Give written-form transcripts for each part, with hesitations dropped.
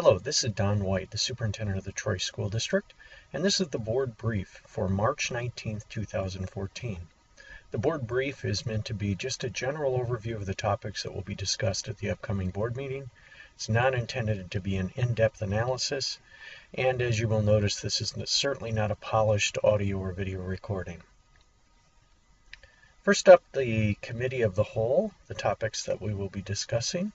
Hello, this is Don White, the Superintendent of the Troy School District, and this is the Board Brief for March 19th, 2014. The Board Brief is meant to be just a general overview of the topics that will be discussed at the upcoming board meeting. It's not intended to be an in-depth analysis, and as you will notice, this is certainly not a polished audio or video recording. First up, the Committee of the Whole, the topics that we will be discussing.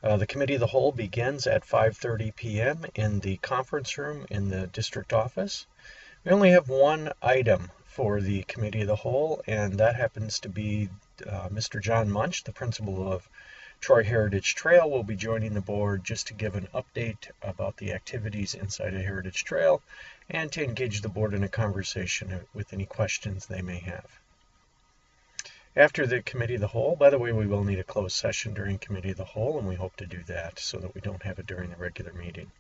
The Committee of the Whole begins at 5:30 p.m. in the conference room in the district office. We only have one item for the Committee of the Whole, and that happens to be Mr. John Munch, the principal of Troy Heritage Trail, will be joining the board just to give an update about the activities inside of Heritage Trail and to engage the board in a conversation with any questions they may have. After the Committee of the Whole, by the way, we will need a closed session during Committee of the Whole, and we hope to do that so that we don't have it during the regular meeting.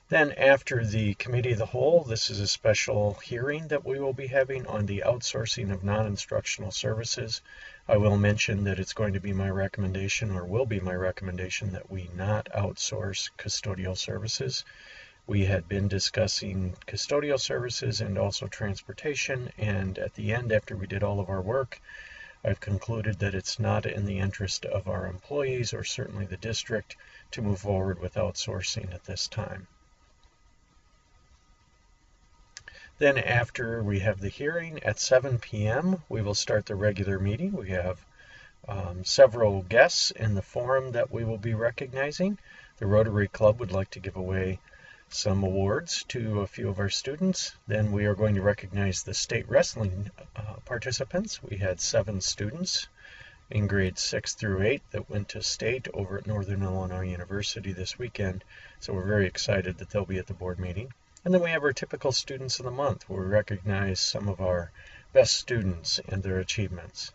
Then after the Committee of the Whole, this is a special hearing that we will be having on the outsourcing of non-instructional services. I will mention that it's going to be my recommendation, or will be my recommendation, that we not outsource custodial services. We had been discussing custodial services and also transportation, and at the end, after we did all of our work, I've concluded that it's not in the interest of our employees or certainly the district to move forward with outsourcing at this time. Then after we have the hearing at 7 p.m., we will start the regular meeting. We have several guests in the forum that we will be recognizing. The Rotary Club would like to give away some awards to a few of our students. Then we are going to recognize the state wrestling participants. We had 7 students in grades 6 through 8 that went to state over at Northern Illinois University this weekend, so we're very excited that they'll be at the board meeting. And then we have our typical students of the month, where we recognize some of our best students and their achievements.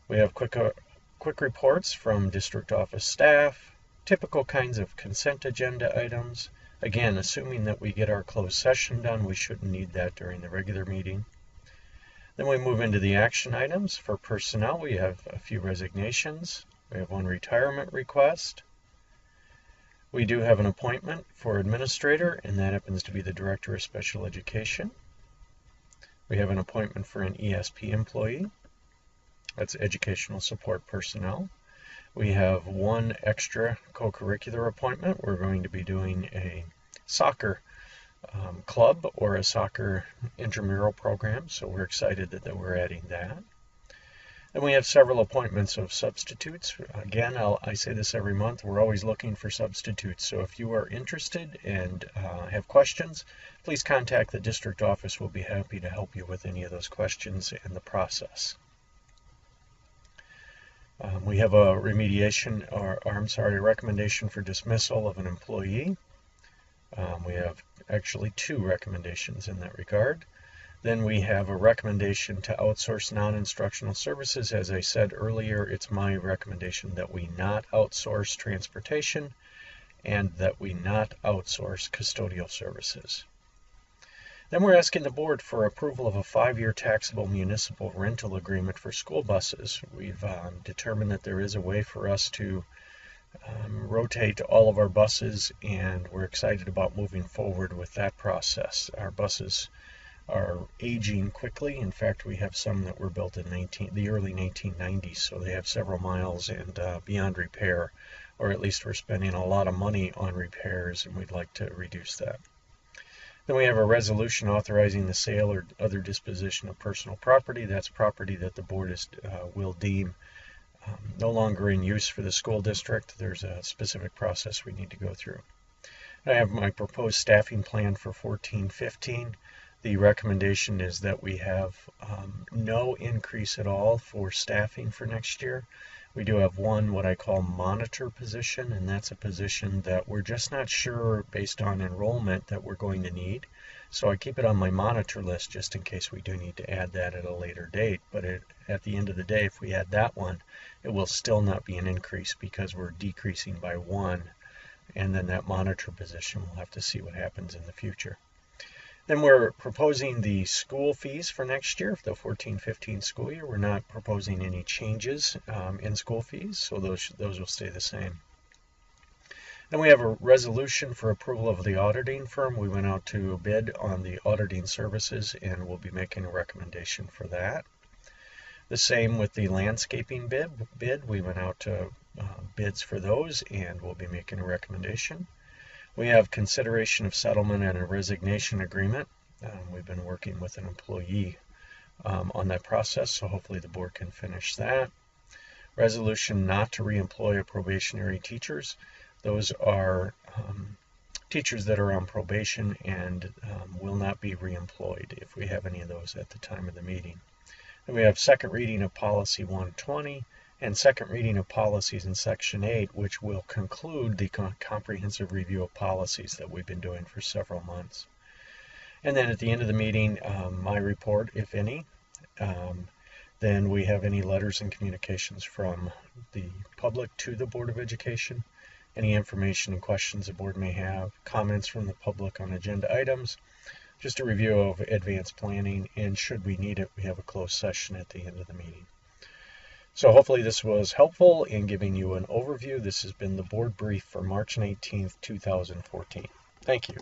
We have quick reports from district office staff, typical kinds of consent agenda items. Again, assuming that we get our closed session done, we shouldn't need that during the regular meeting. Then we move into the action items. For personnel, we have a few resignations. We have one retirement request. We do have an appointment for administrator, and that happens to be the Director of Special Education. We have an appointment for an ESP employee. That's educational support personnel. We have one extra co-curricular appointment. We're going to be doing a soccer club or a soccer intramural program, so we're excited that we're adding that. And we have several appointments of substitutes. Again, I say this every month, we're always looking for substitutes, so if you are interested and have questions, please contact the district office. We'll be happy to help you with any of those questions and the process. We have a recommendation for dismissal of an employee. We have actually 2 recommendations in that regard. Then we have a recommendation to outsource non-instructional services. As I said earlier, it's my recommendation that we not outsource transportation and that we not outsource custodial services. Then we're asking the board for approval of a 5-year taxable municipal rental agreement for school buses. We've determined that there is a way for us to rotate all of our buses, and we're excited about moving forward with that process. Our buses are aging quickly. In fact, we have some that were built in the early 1990s, so they have several miles and beyond repair, or at least we're spending a lot of money on repairs, and we'd like to reduce that. Then we have a resolution authorizing the sale or other disposition of personal property. That's property that the board will deem no longer in use for the school district. There's a specific process we need to go through. I have my proposed staffing plan for 14-15. The recommendation is that we have no increase at all for staffing for next year. We do have one, what I call monitor position, and that's a position that we're just not sure based on enrollment that we're going to need. So I keep it on my monitor list just in case we do need to add that at a later date. But at the end of the day, if we add that one, it will still not be an increase because we're decreasing by 1. And then that monitor position, we'll have to see what happens in the future. Then we're proposing the school fees for next year, the 14-15 school year. We're not proposing any changes in school fees, so those will stay the same. Then we have a resolution for approval of the auditing firm. We went out to bid on the auditing services and we'll be making a recommendation for that. The same with the landscaping bid. We went out to bids for those and we'll be making a recommendation. We have consideration of settlement and a resignation agreement. We've been working with an employee on that process, so hopefully the board can finish that. Resolution not to reemploy probationary teachers. Those are teachers that are on probation and will not be reemployed if we have any of those at the time of the meeting. And we have second reading of policy 120 and second reading of policies in section 8, which will conclude the comprehensive review of policies that we've been doing for several months. And then at the end of the meeting, my report, if any. Then we have any letters and communications from the public to the Board of Education, any information and questions the board may have, comments from the public on agenda items, just a review of advanced planning, and should we need it, we have a closed session at the end of the meeting. So hopefully this was helpful in giving you an overview. This has been the board brief for March 19th, 2014. Thank you.